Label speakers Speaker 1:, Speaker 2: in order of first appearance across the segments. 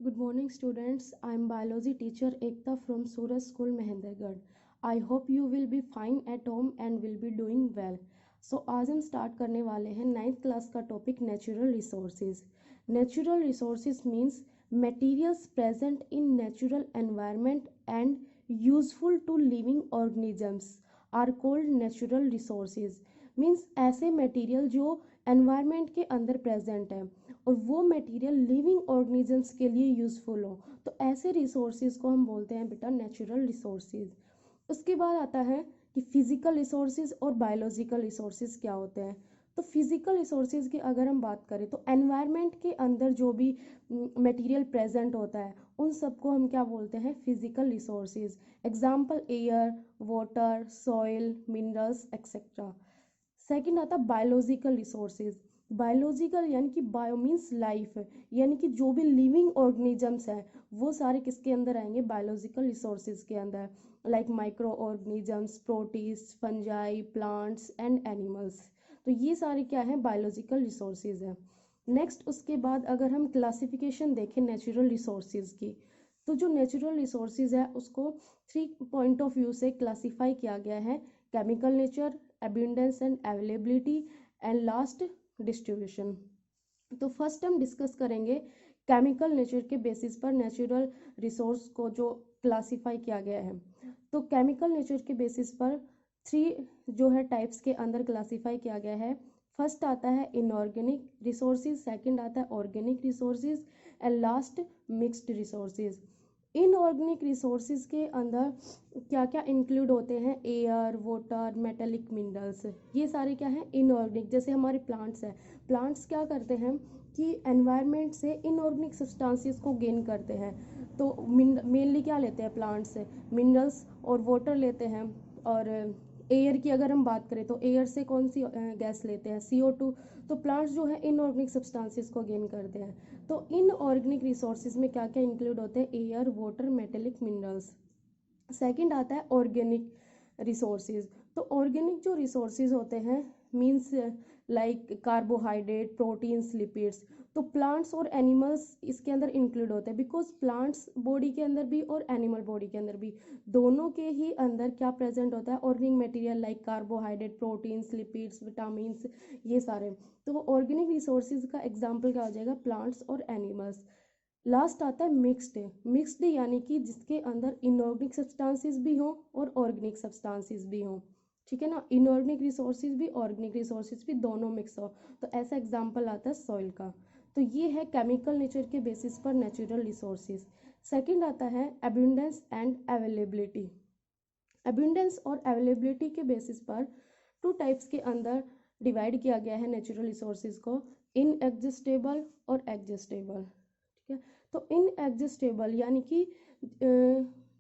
Speaker 1: Good morning, students. I am biology teacher Ekta from Suraj School, Mahendragarh. I hope you will be fine at home and will be doing well. So आज हम start करने वाले हैं 9th class का topic natural resources. Natural resources means materials present in natural environment and useful to living organisms are called natural resources. Means ऐसे material जो environment के अंदर प्रेजेंट है और वो मटेरियल लिविंग ऑर्गेनिजम्स के लिए यूज़फुल हो, तो ऐसे रिसोर्सेज को हम बोलते हैं बेटा नेचुरल रिसोर्सेज. उसके बाद आता है कि फिजिकल रिसोर्सेज और बायोलॉजिकल रिसोर्सेज क्या होते हैं. तो फिजिकल रिसोर्सेज की अगर हम बात करें तो एनवायरनमेंट के अंदर जो भी मटेरियल प्रेजेंट होता है उन सबको हम क्या बोलते हैं, physical resources. Example air, water, soil, minerals etcetera. Second आता है बायोलॉजिकल रिसोर्सेज. बायोलॉजिकल यानी कि बायो मीन्स लाइफ, यानी कि जो भी लिविंग ऑर्गेनिजम्स हैं वो सारे किसके अंदर आएंगे, बायोलॉजिकल रिसोर्सेज के अंदर. Like micro organisms, protist, fungi, plants and animals. तो ये सारे क्या है, बायोलॉजिकल रिसोर्सेज हैं. नेक्स्ट उसके बाद अगर हम क्लासिफिकेशन देखें नेचुरल रिसोर्सेज की, तो जो नेचुरल रिसोर्सेज है उसको 3 पॉइंट ऑफ व्यू से क्लासीफाई किया गया है. Chemical nature, abundance and availability and last distribution. तो फर्स्ट हम डिस्कस करेंगे केमिकल नेचर के बेसिस पर नेचुरल रिसोर्स को जो क्लासीफाई किया गया है. तो केमिकल नेचर के बेसिस पर 3 जो है टाइप्स के अंदर क्लासीफाई किया गया है. फर्स्ट आता है इनऑर्गेनिक रिसोर्सेज, सेकंड आता है organic resources and last mixed resources. Inorganic resources के अंदर क्या क्या इंक्लूड होते हैं, एयर, वाटर, मेटेलिक मिनरल्स, ये सारे क्या हैं इनऑर्गेनिक. जैसे हमारे प्लांट्स हैं, प्लांट्स क्या करते हैं कि एनवायरनमेंट से इनऑर्गेनिक सब्सटेंसेस को गेन करते हैं. तो मेनली क्या लेते हैं प्लांट्स से, मिनरल्स और वाटर लेते हैं. और एयर की अगर हम बात करें तो एयर से कौन सी गैस लेते हैं, CO2. तो प्लांट्स जो है इनऑर्गेनिक सब्सटेंसेस को गेन करते हैं. तो इनऑर्गेनिक रिसोर्सेज में क्या क्या इंक्लूड होते हैं, air, water, metallic minerals. Second आता है ऑर्गेनिक रिसोर्सेज. तो ऑर्गेनिक जो रिसोर्सेज होते हैं means like carbohydrate, proteins, lipids. तो प्लांट्स और एनिमल्स इसके अंदर इंक्लूड होते हैं, बिकॉज प्लांट्स बॉडी के अंदर भी और एनिमल बॉडी के अंदर भी दोनों के ही अंदर क्या प्रेजेंट होता है, organic material like carbohydrate, proteins, lipids, vitamins, ये सारे. तो ऑर्गेनिक रिसोर्सेज का एग्जाम्पल क्या हो जाएगा, प्लांट्स और एनिमल्स. लास्ट आता है मिक्स्ड. मिक्स्ड यानी कि जिसके अंदर इनऑर्गेनिक सब्सटेंसेस भी हों और ऑर्गेनिक सब्सटेंसेस भी हों. ठीक है ना, इनऑर्गेनिक रिसोर्सेज भी ऑर्गेनिक रिसोर्सेज भी दोनों मिक्स हो. तो ऐसा एग्जांपल आता है सॉइल का. तो ये है केमिकल नेचर के बेसिस पर नेचुरल रिसोर्सेज. सेकंड आता है अबंडेंस एंड अवेलेबिलिटी. अबंडेंस और अवेलेबिलिटी के बेसिस पर 2 टाइप्स के अंदर डिवाइड किया गया है नेचुरल रिसोर्सेज को, इनएग्जिस्टेबल और एग्जिस्टेबल. ठीक है, तो इनएग्जिस्टेबल यानी कि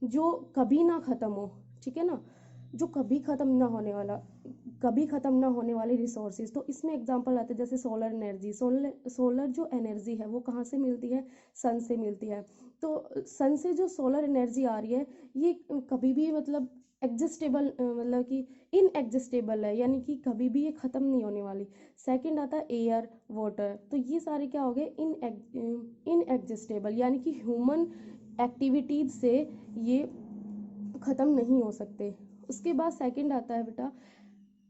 Speaker 1: जो कभी ना ख़त्म हो. ठीक है ना, जो कभी ख़त्म ना होने वाला, कभी ख़त्म ना होने वाली रिसोर्सेज. तो इसमें एग्जांपल आते हैं जैसे सोलर एनर्जी. सोलर जो एनर्जी है वो कहाँ से मिलती है, सन से मिलती है. तो सन से जो सोलर एनर्जी आ रही है ये कभी भी मतलब एग्जिस्टेबल मतलब कि इनएग्जिस्टेबल है, यानी कि कभी भी ये ख़त्म नहीं होने वाली. सेकंड आता है एयर, वाटर. तो ये सारे क्या हो गए, इनएग्जिस्टेबल यानी कि ह्यूमन एक्टिविटीज से ये ख़त्म नहीं हो सकते. उसके बाद सेकंड आता है बेटा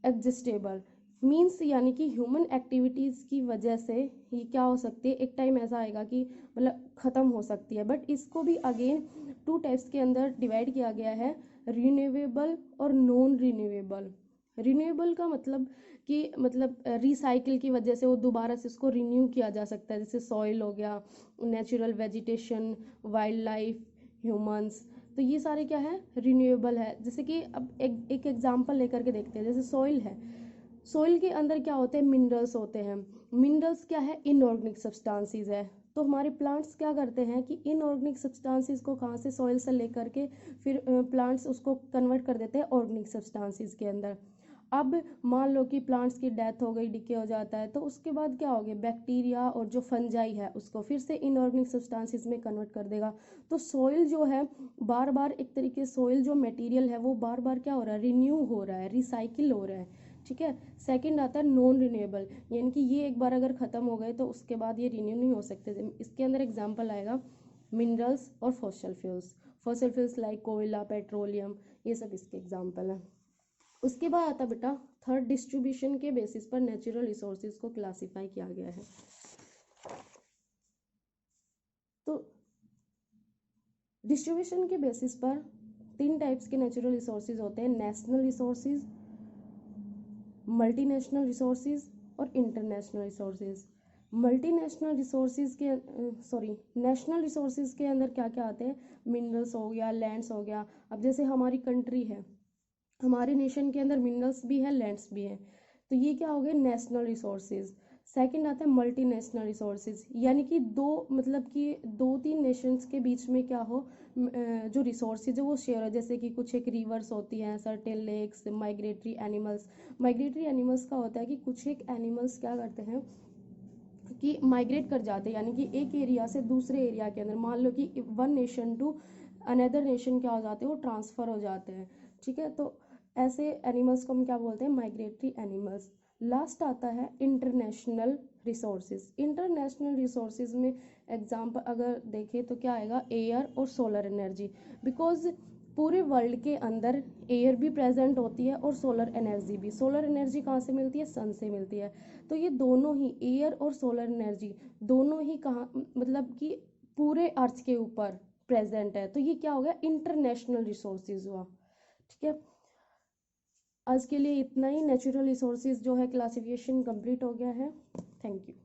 Speaker 1: एग्जिस्टेबल. मीन्स यानी कि ह्यूमन एक्टिविटीज़ की वजह से ये क्या हो सकती है, एक टाइम ऐसा आएगा कि मतलब ख़त्म हो सकती है. बट इसको भी अगेन 2 टाइप्स के अंदर डिवाइड किया गया है, रिन्यूएबल और नॉन रिन्यूएबल. रिन्यूएबल का मतलब कि मतलब रिसाइकिल की वजह से वो दोबारा से उसको रिन्यू किया जा सकता है, जैसे सॉइल हो गया, natural vegetation, wild life, humans. तो ये सारे क्या है, रिन्यूएबल है. जैसे कि अब एक एग्जांपल लेकर के देखते हैं, जैसे सॉइल है. सॉइल के अंदर क्या होते हैं, मिनरल्स होते हैं. मिनरल्स क्या है, इनऑर्गेनिक सब्सटेंसेस है. तो हमारे प्लांट्स क्या करते हैं कि इनऑर्गेनिक सब्सटेंसेस को कहाँ से, सॉइल से लेकर के फिर प्लांट्स उसको कन्वर्ट कर देते हैं ऑर्गेनिक सब्सटेंसेस के अंदर. अब मान लो कि प्लांट्स की डेथ हो गई, डिके हो जाता है, तो उसके बाद क्या हो गया, बैक्टीरिया और जो फंजाई है उसको फिर से इनऑर्गेनिक सब्सटेंसेस में कन्वर्ट कर देगा. तो सॉइल जो है बार बार एक तरीके, सॉइल जो मटेरियल है वो बार बार क्या हो रहा है, रिन्यू हो रहा है, रिसाइकिल हो रहा है. ठीक है. सेकंड आता है नॉन रिन्यूएबल, यानी कि ये एक बार अगर ख़त्म हो गए तो उसके बाद ये रिन्यू नहीं हो सकते. इसके अंदर एग्जांपल आएगा मिनरल्स और fossil fuels. Fossil fuels like कोयला, पेट्रोलियम, ये सब इसके एग्जाम्पल हैं। उसके बाद आता बेटा थर्ड, डिस्ट्रीब्यूशन के बेसिस पर नेचुरल रिसोर्सेज को क्लासिफाई किया गया है। तो डिस्ट्रीब्यूशन के बेसिस पर 3 टाइप्स के नेचुरल रिसोर्सेज होते हैं, नेशनल रिसोर्सेज, मल्टीनेशनल रिसोर्सेज और इंटरनेशनल रिसोर्सेज। मल्टीनेशनल रिसोर्सेज के नेशनल रिसोर्सेज के अंदर क्या क्या आते हैं, मिनरल्स हो गया, लैंड्स हो गया। अब जैसे हमारी कंट्री है, हमारे नेशन के अंदर मिनरल्स भी है, लैंड्स भी है, तो ये क्या हो गए नेशनल रिसोर्सेज। सेकंड आता है मल्टी नेशनल रिसोर्सेज, यानी कि मतलब कि 2-3 नेशंस के बीच में क्या हो, जो रिसोर्सेज है वो शेयर हो। जैसे कि कुछ एक रिवर्स होती हैं, certain lakes, migratory animals. Migratory animals का होता है कि कुछ एक एनिमल्स क्या करते हैं कि माइग्रेट कर जाते हैं, यानी कि एक एरिया से दूसरे एरिया के अंदर, मान लो कि one nation to another nation क्या हो जाते हैं, वो ट्रांसफ़र हो जाते हैं। ठीक है, तो ऐसे एनिमल्स को हम क्या बोलते हैं, माइग्रेटरी एनिमल्स। लास्ट आता है इंटरनेशनल रिसोर्सेज। इंटरनेशनल रिसोर्सेज में एग्जाम्पल अगर देखें तो क्या आएगा, एयर और सोलर एनर्जी। बिकॉज पूरे वर्ल्ड के अंदर एयर भी प्रेजेंट होती है और सोलर एनर्जी भी। सोलर एनर्जी कहाँ से मिलती है, सन से मिलती है। तो ये दोनों ही, एयर और सोलर एनर्जी दोनों ही कहाँ, मतलब कि पूरे अर्थ के ऊपर प्रेजेंट है। तो ये क्या हो गया, इंटरनेशनल रिसोर्सेज हुआ। ठीक है, आज के लिए इतना ही। नेचुरल रिसोर्सेज जो है क्लासिफिकेशन कंप्लीट हो गया है। Thank you.